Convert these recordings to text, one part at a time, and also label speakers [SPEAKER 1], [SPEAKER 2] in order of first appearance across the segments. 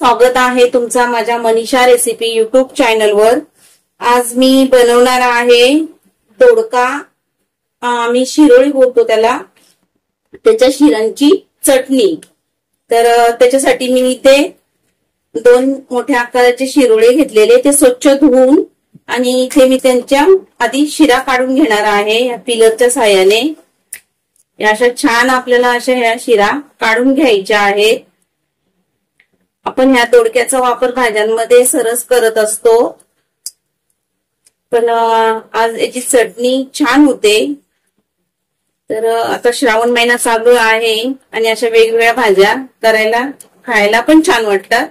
[SPEAKER 1] स्वागत आहे तुमचा माझ्या मनीषा रेसिपी युट्यूब चॅनलवर। आज मी बनवणार आहे दोडका, आम्ही शिरोळी बोलतो त्याला, त्याच्या शिरांची चटणी। तर त्याच्यासाठी मी इथे 2 मोठ्या आकाराचे शिरोळे घेतलेले, ते स्वच्छ धुवून आणि इथे मी त्यांच्या आधी शिरा काढून घेणार आहे या पिलरच्या सहाय्याने। अशा छान आपल्याला अशा ह्या शिरा काढून घ्यायच्या आहेत। आपण ह्या दोडक्याचा वापर भाज्यांमध्ये सरस करत असतो, पण आज याची चटणी छान होते। तर आता श्रावण महिना चालू आहे आणि अशा वेगवेगळ्या भाज्या करायला खायला पण छान वाटतात,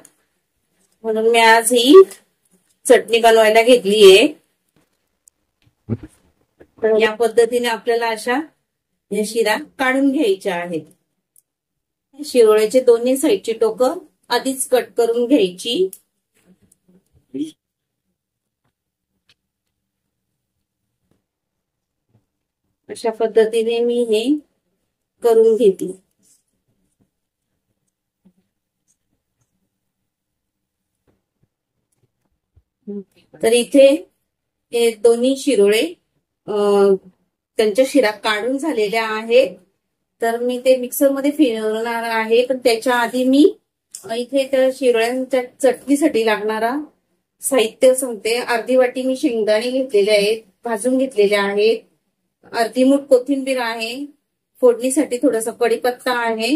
[SPEAKER 1] म्हणून मी आज ही चटणी बनवायला घेतलीये। तर या पद्धतीने आपल्याला अशा या शिरा काढून घ्यायच्या आहेत। शिरोळ्याचे दोन्ही साईडची टोकं आधीच कट करून घ्यायची। अशा पद्धतीने मी हे करून घेतली। तर इथे हे दोन्ही शिरोळे त्यांच्या शिरा काढून झालेल्या आहेत। तर मी ते मिक्सर मध्ये फिरवणार आहे, पण त्याच्या आधी मी इथे त्या शिरोळ्यांच्या चटणीसाठी लागणारा साहित्य सांगते। अर्धी वाटी मी शेंगदाणे घेतलेले आहेत, भाजून घेतलेले आहेत। अर्धी मूठ कोथिंबीर आहे, फोडणीसाठी थोडासा कढीपत्ता आहे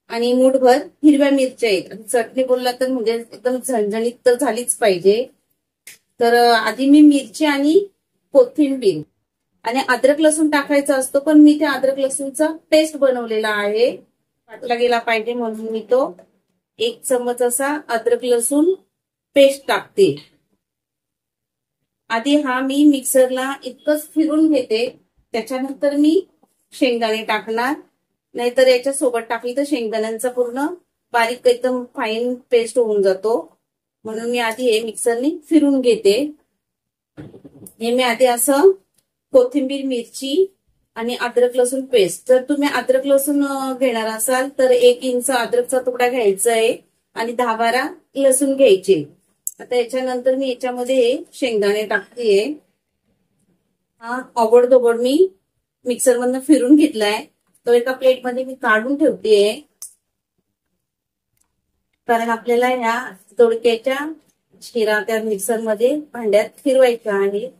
[SPEAKER 1] आणि मूठभर हिरव्या मिरच्या आहेत। चटणी बोलला तर म्हणजे एकदम झणझणीत तर झालीच पाहिजे। तर आधी मी मिरची आणि कोथिंबीर आणि अद्रक लसूण टाकायचा असतो, पण मी त्या अद्रक लसूणचा पेस्ट बनवलेला आहे, वाटला गेला पाहिजे म्हणून मी तो 1 चम्मच असा अद्रक लसूण पेस्ट टाकते। आधी हा मी मिक्सरला इतकंच फिरून घेते, त्याच्यानंतर मी शेंगदाणे टाकणार, नाहीतर याच्या सोबत टाकली तर शेंगदाण्यांचा पूर्ण बारीक एकदम फाईन पेस्ट होऊन जातो, म्हणून मी आधी हे मिक्सरने फिरून घेते। हे मी आधी असं कोथिंबीर, मिरची आणि अद्रक लसूण पेस्ट, जर तुम्ही अद्रक लसूण घेणार असाल तर 1 इंच अद्रकचा तुकडा घ्यायचा आहे आणि 10-12 लसूण घ्यायचे। आता याच्यानंतर मी याच्यामध्ये शेंगदाणे टाकतेय। हा ओबडधोबड मी मिक्सर मधनं फिरून घेतलाय, तो एका प्लेट मध्ये मी काढून ठेवतेय, कारण आपल्याला ह्या दोडक्याच्या शिरा त्या मिक्सर मध्ये भांड्यात फिरवायच्या आहेत।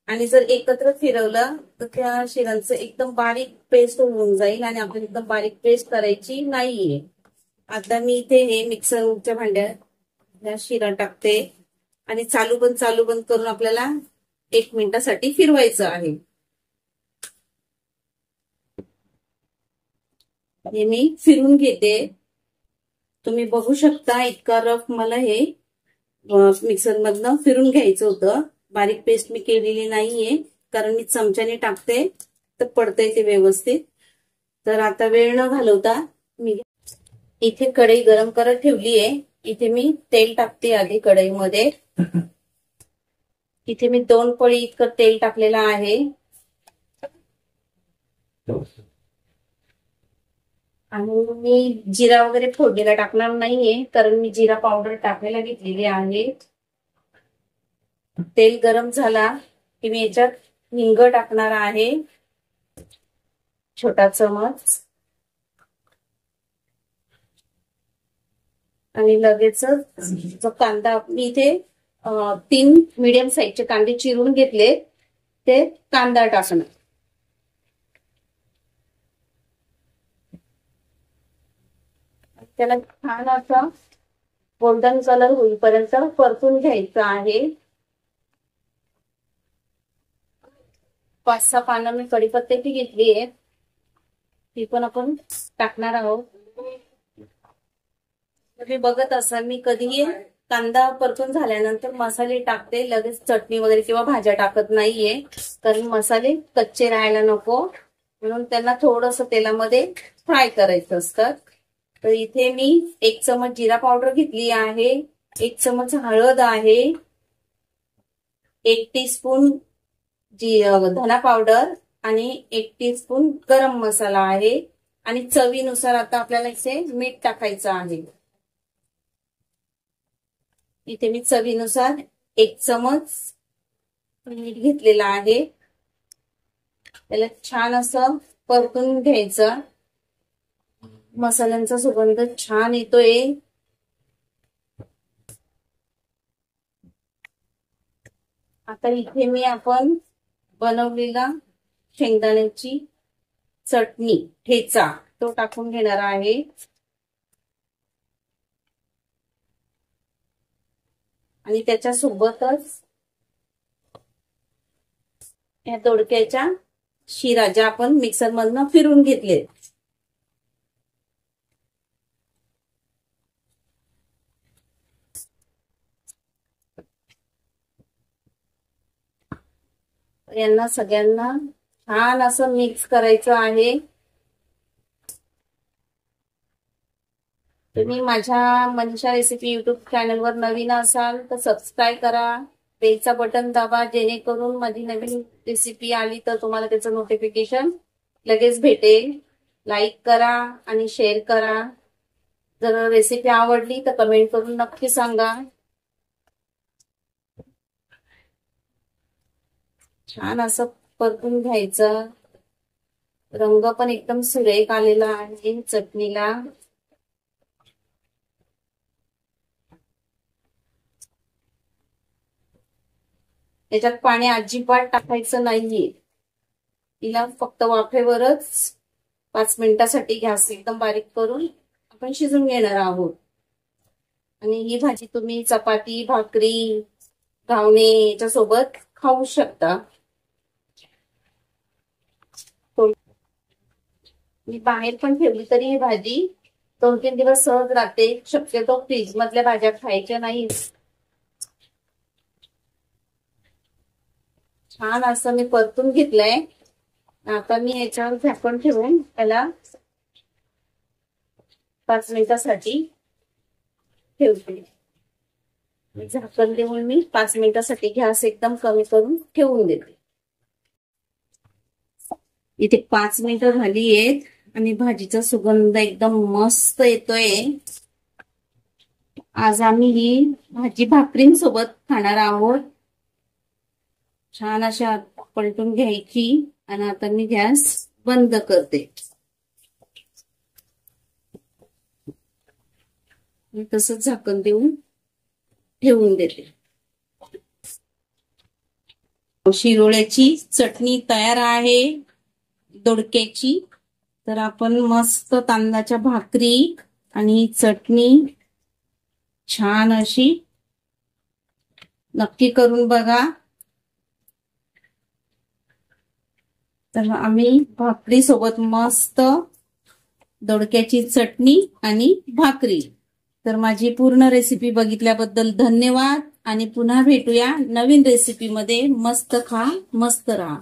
[SPEAKER 1] आणि जर एकत्र फिरवलं तर त्या शिरांचं एकदम बारीक पेस्ट होऊन जाईल आणि आपल्याला एकदम बारीक पेस्ट करायची नाहीये। आता मी इथे हे मिक्सरच्या भांड्यात या शिरा टाकते आणि चालू बंद करून आपल्याला 1 मिनिटासाठी फिरवायचं आहे। हे मी फिरून घेते, तुम्ही बघू शकता इतका रफ मला हे मिक्सर मधनं फिरून घ्यायचं होतं। बारीक पेस्ट मी केलेली नाहीये, कारण मी चमच्याने टाकते तर पडतंय ते व्यवस्थित। तर आता वेळ न घालवता मी इथे कढई गरम करत ठेवलीये। इथे मी तेल टाकते आधी कढईमध्ये। इथे मी 2 पळी इतकं तेल टाकलेलं आहे आणि मी जिरा वगैरे फोडणीला टाकणार नाहीये, कारण मी जिरा पावडर टाकायला घेतलेली आहे। तेल गरम झाला की मी याच्यात हिंग टाकणार आहे, छोटा चमच, आणि लगेच जो कांदा मी इथे 3 मीडियम साईजचे कांदे चिरून घेतले, ते कांदा टाकणार। त्याला छान असा गोल्डन कलर होईपर्यंत परतून घ्यायचा आहे। 5-6 पानं मी कढीपत्त्याची घेतली आहे, ती पण आपण टाकणार आहोत। तुम्ही बघत असाल मी कधीही कांदा परतून झाल्यानंतर मसाले टाकते, लगेच चटणी वगैरे किंवा भाज्या टाकत नाहीये, कारण मसाले कच्चे राहायला नको, म्हणून त्यांना थोडंसं तेलामध्ये फ्राय करायचं असतं। तर इथे मी 1 चमच जिरा पावडर घेतली आहे, 1 चमच हळद आहे, 1 टीस्पून धना पावडर आणि 1 टीस्पून गरम मसाला आहे आणि चवीनुसार आता आपल्याला इथे मीठ टाकायचं आहे. इथे मी चवीनुसार 1 चमच मीठ घेतलेला आहे. त्याला छान असं परतून घ्यायचं. मसाल्यांचा सुगंध छान येतोय. आता इथे मी आपण बनवलेला शेंगदाण्याची चटणी ठेचा तो टाकून घेणार आहे. आणि त्याच्या सोबतच या दोडक्याच्या शिरा ज्या आपण मिक्सर मधनं फिरून घेतले यांना सगळ्यांना छान असं मिक्स करायचं आहे. तुम्ही माझ्या मनीषा रेसिपी युट्यूब चॅनलवर नवीन असाल तर सबस्क्राईब करा, बेलचा बटन दाबा, जेणेकरून माझी नवीन रेसिपी आली तर तुम्हाला त्याचं नोटिफिकेशन लगेच भेटेल. लाईक करा आणि शेअर करा. जर रेसिपी आवडली तर कमेंट करून नक्की सांगा. छान असं परतून घ्यायचं. रंग पण एकदम सुरेख आलेला आहे चटणीला. याच्यात पाणी अजिबात टाकायचं नाहीये. तिला फक्त वाफेवरच 5 मिनिटासाठी गॅस एकदम बारीक करून आपण शिजून घेणार आहोत. आणि ही भाजी तुम्ही चपाती, भाकरी, घावणे याच्या सोबत खाऊ शकता. मी बाहेर पण ठेवली तरी ही भाजी 2-3 दिवस सहज राहते. शक्यतो फ्रीज मधल्या भाज्या खायच्या नाही. छान असं मी परतून घेतलंय. आता मी याच्यावर झाकण ठेवून त्याला 5 मिनिटासाठी ठेवते. झाकण देऊन मी 5 मिनिटासाठी गॅस एकदम कमी करून ठेवून देते. इथे 5 मिनिटं झाली आहेत आणि भाजीचा सुगंध एकदम मस्त येतोय. आज आम्ही ही भाजी भाकरींसोबत खाणार आहोत. छान अशा पलटून घ्यायची आणि आता मी गॅस बंद करते. तसंच झाकण देऊन ठेवून देते. शिरोळ्याची चटणी तयार आहे दोडक्याची. तर आपण मस्त तांदळाच्या भाकरी आणि चटणी छान अशी नक्की करून बघा. तर आम्ही भाकरी सोबत मस्त दोडक्याची चटणी आणि भाकरी. तर माझी पूर्ण रेसिपी बघितल्याबद्दल धन्यवाद आणि पुन्हा भेटूया नवीन रेसिपी मध्ये. मस्त खा, मस्त राहा.